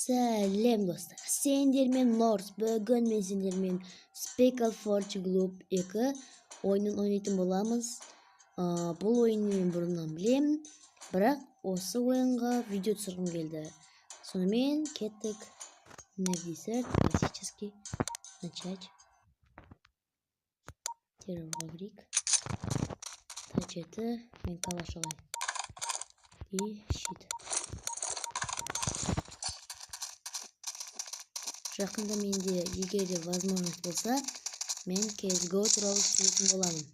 Сәлем достар. Сендермен Морс бүгін мен сендермен Speckle Forge Globe 2 ойынын ойнайтын боламыз. Бұл ойынны мен бұрыннан білемін, бірақ осы ойынға видео түсіргім келді. Сонымен кеттік. Надесер классический начать. Терроровик. Тачеті мен калашығай. И щит. Жақында менде егер де возможность болса, мен CSGO туралы түсіретін боламын.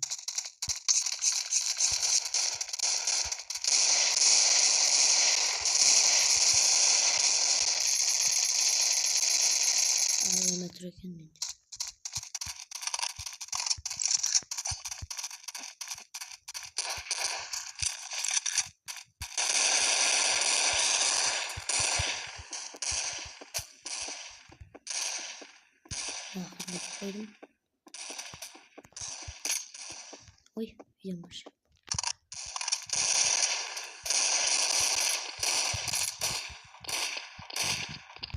Айлометр екен менде. Қойдым. Ой, видео больше.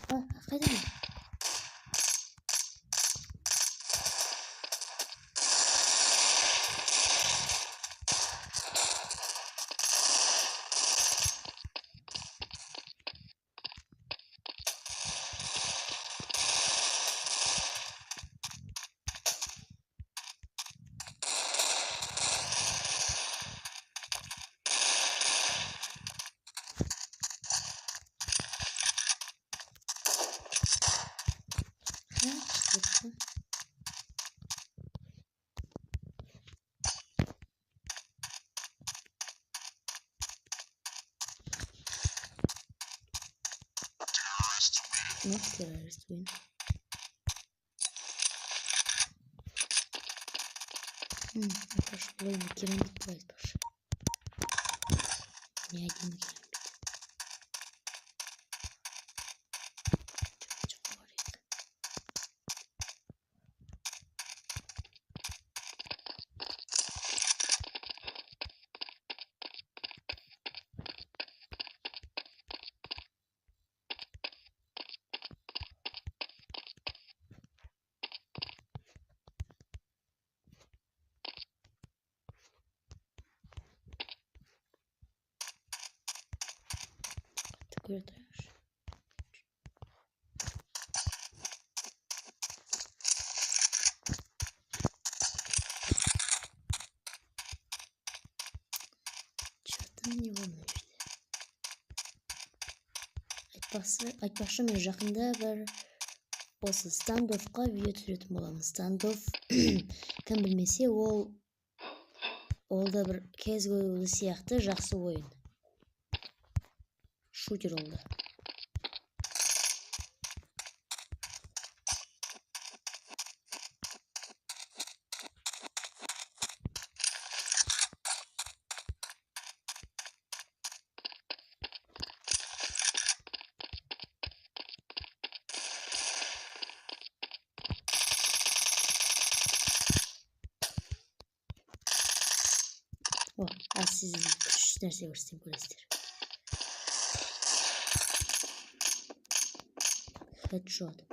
Қайдан? Not terrorist win. Это ж война керамит бывает тоже. Не один керамит. Такой трэш. Что-то не волнуешься. Айтпақшы мен жақында бір осы стандофқа видео түсіретін боламын. Стандоф кім білмесе, ол да бір CSGO сияқты жақсы ойын. Шутер oldu. Siz küçük neresi görsün göster. Headshot.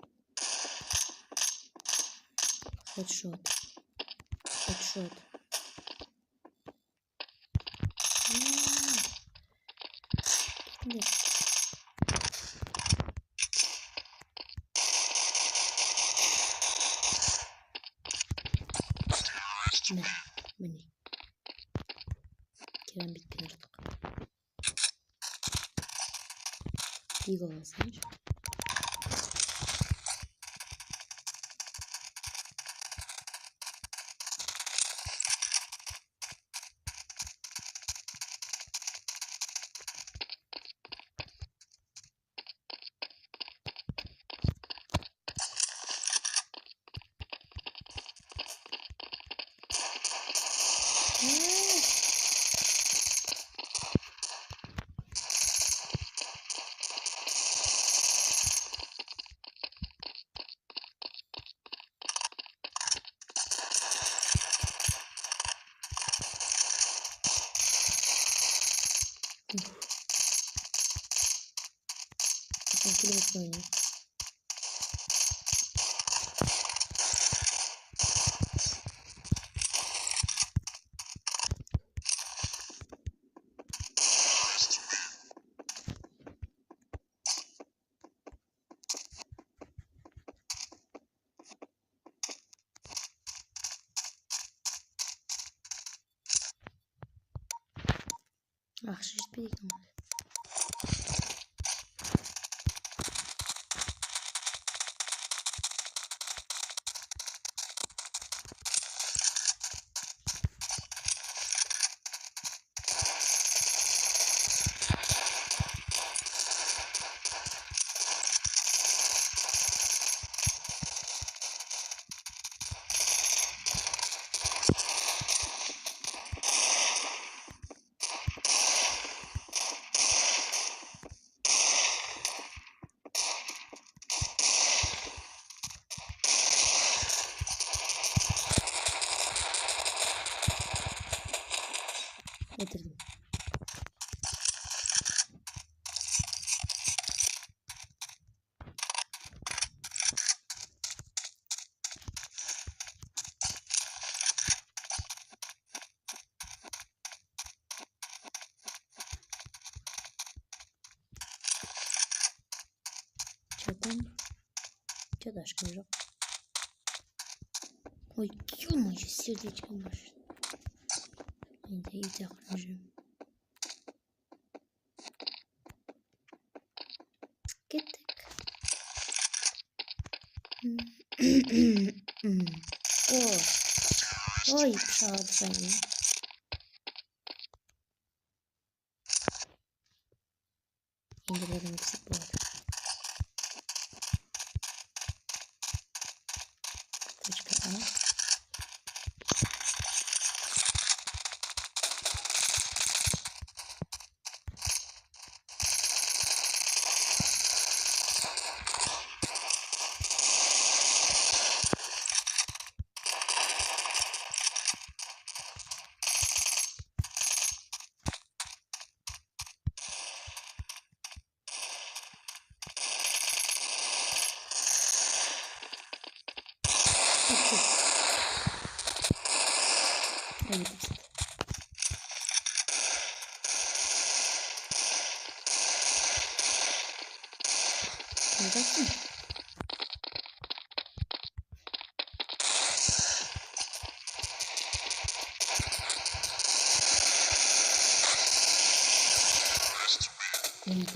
Mini. Kerem bitkin artık. İyi olmasın. Son kilometre oynuyor. Ah, şişt ama. Getirdim. Çatam. Çat aşkım yok. Ой, ё-моё, сердечко может. Енді үйде ақырын жүрем. Кеттік. Ой, пышағы сәне. Енді бірден өтсек болады. Точка А. Evet. Olacaksın. Neydi?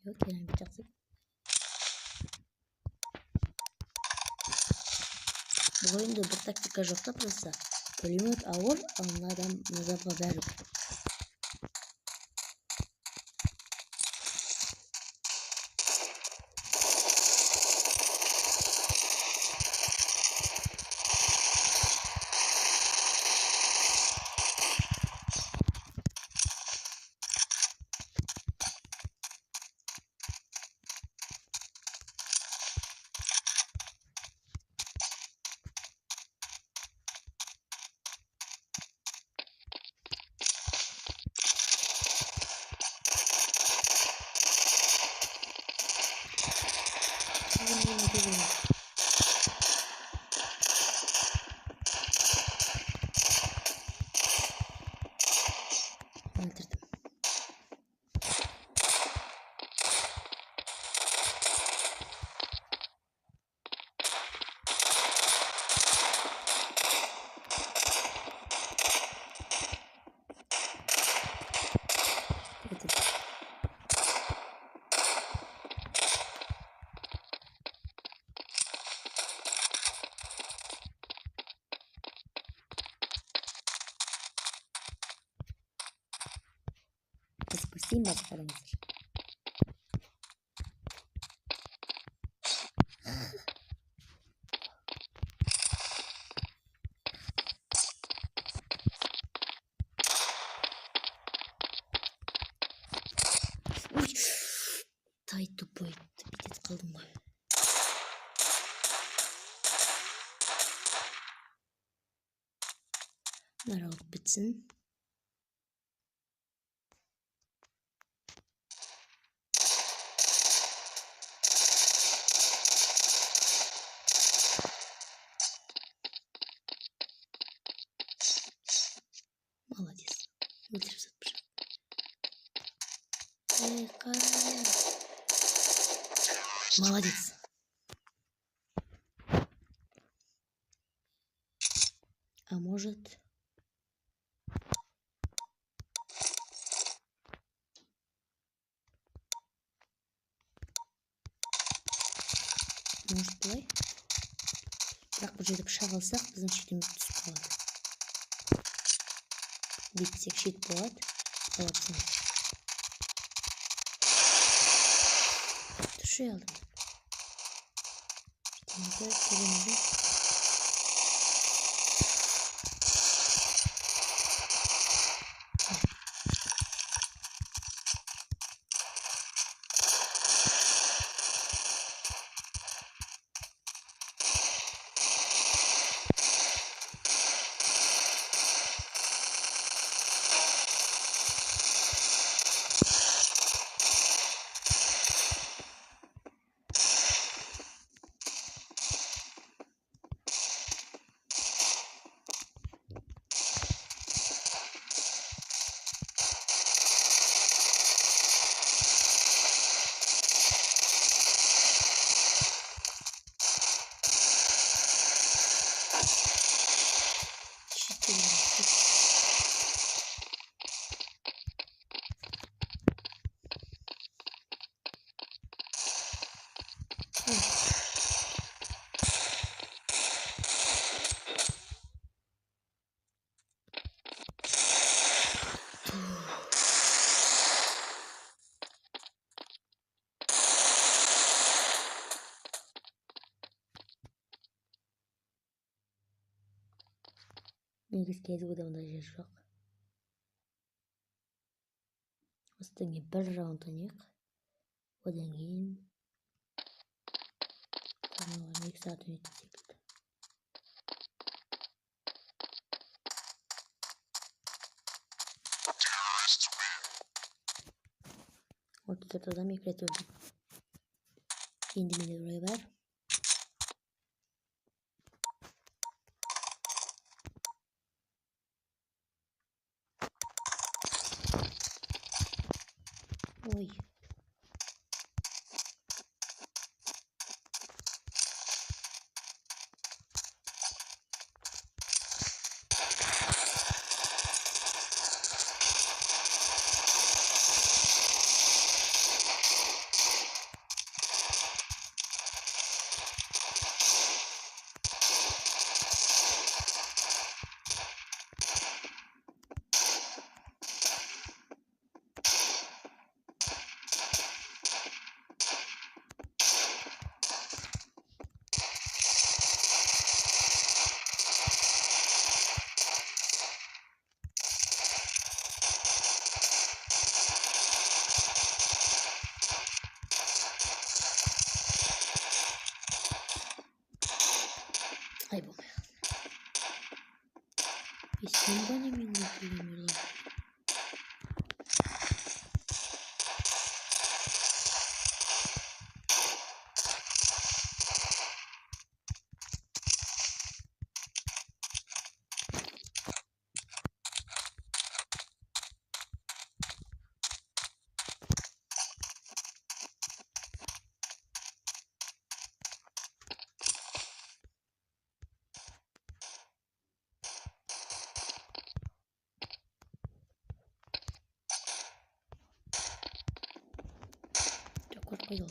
Yok yani bıçaksın. Bu oyunda bir taktika yok da просто пулемет ауыр, а мынадан назарға бәрі. Öldürdüm. Спустим базарımızdır. Uy. Tay topu etti. Bir tet kaldım ben. Bunlar alıp bitsin. Молодец. А может... Может былай? Бірақ бұл жерде пышақ алсақ, біздің шетіміз түсіп қалады. Бүйтсек шет болады. Алапсын. Түші алдым. Шетімізді көремізді. Негізі кезігуде ондай жер жоқ. Осыдан кейін бір раунд ойнайық. Одан кейін 2 сағат ойнайтын секілді. Отыз төрт адам 2 рет өлді. Енді менде орай бар. Ой. Ай болмай. Сен бана мен келемін. Қойды ол.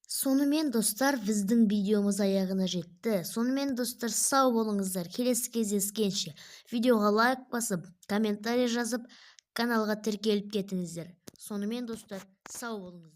Сонымен достар, біздің видеомыз аяғына жетті. Сонымен достар, сау болыңыздар. Келесі кездескенше видеоға лайк басып, комментарий жазып, каналға тіркеліп кетіңіздер. Сонымен достар, сау болыңыздар.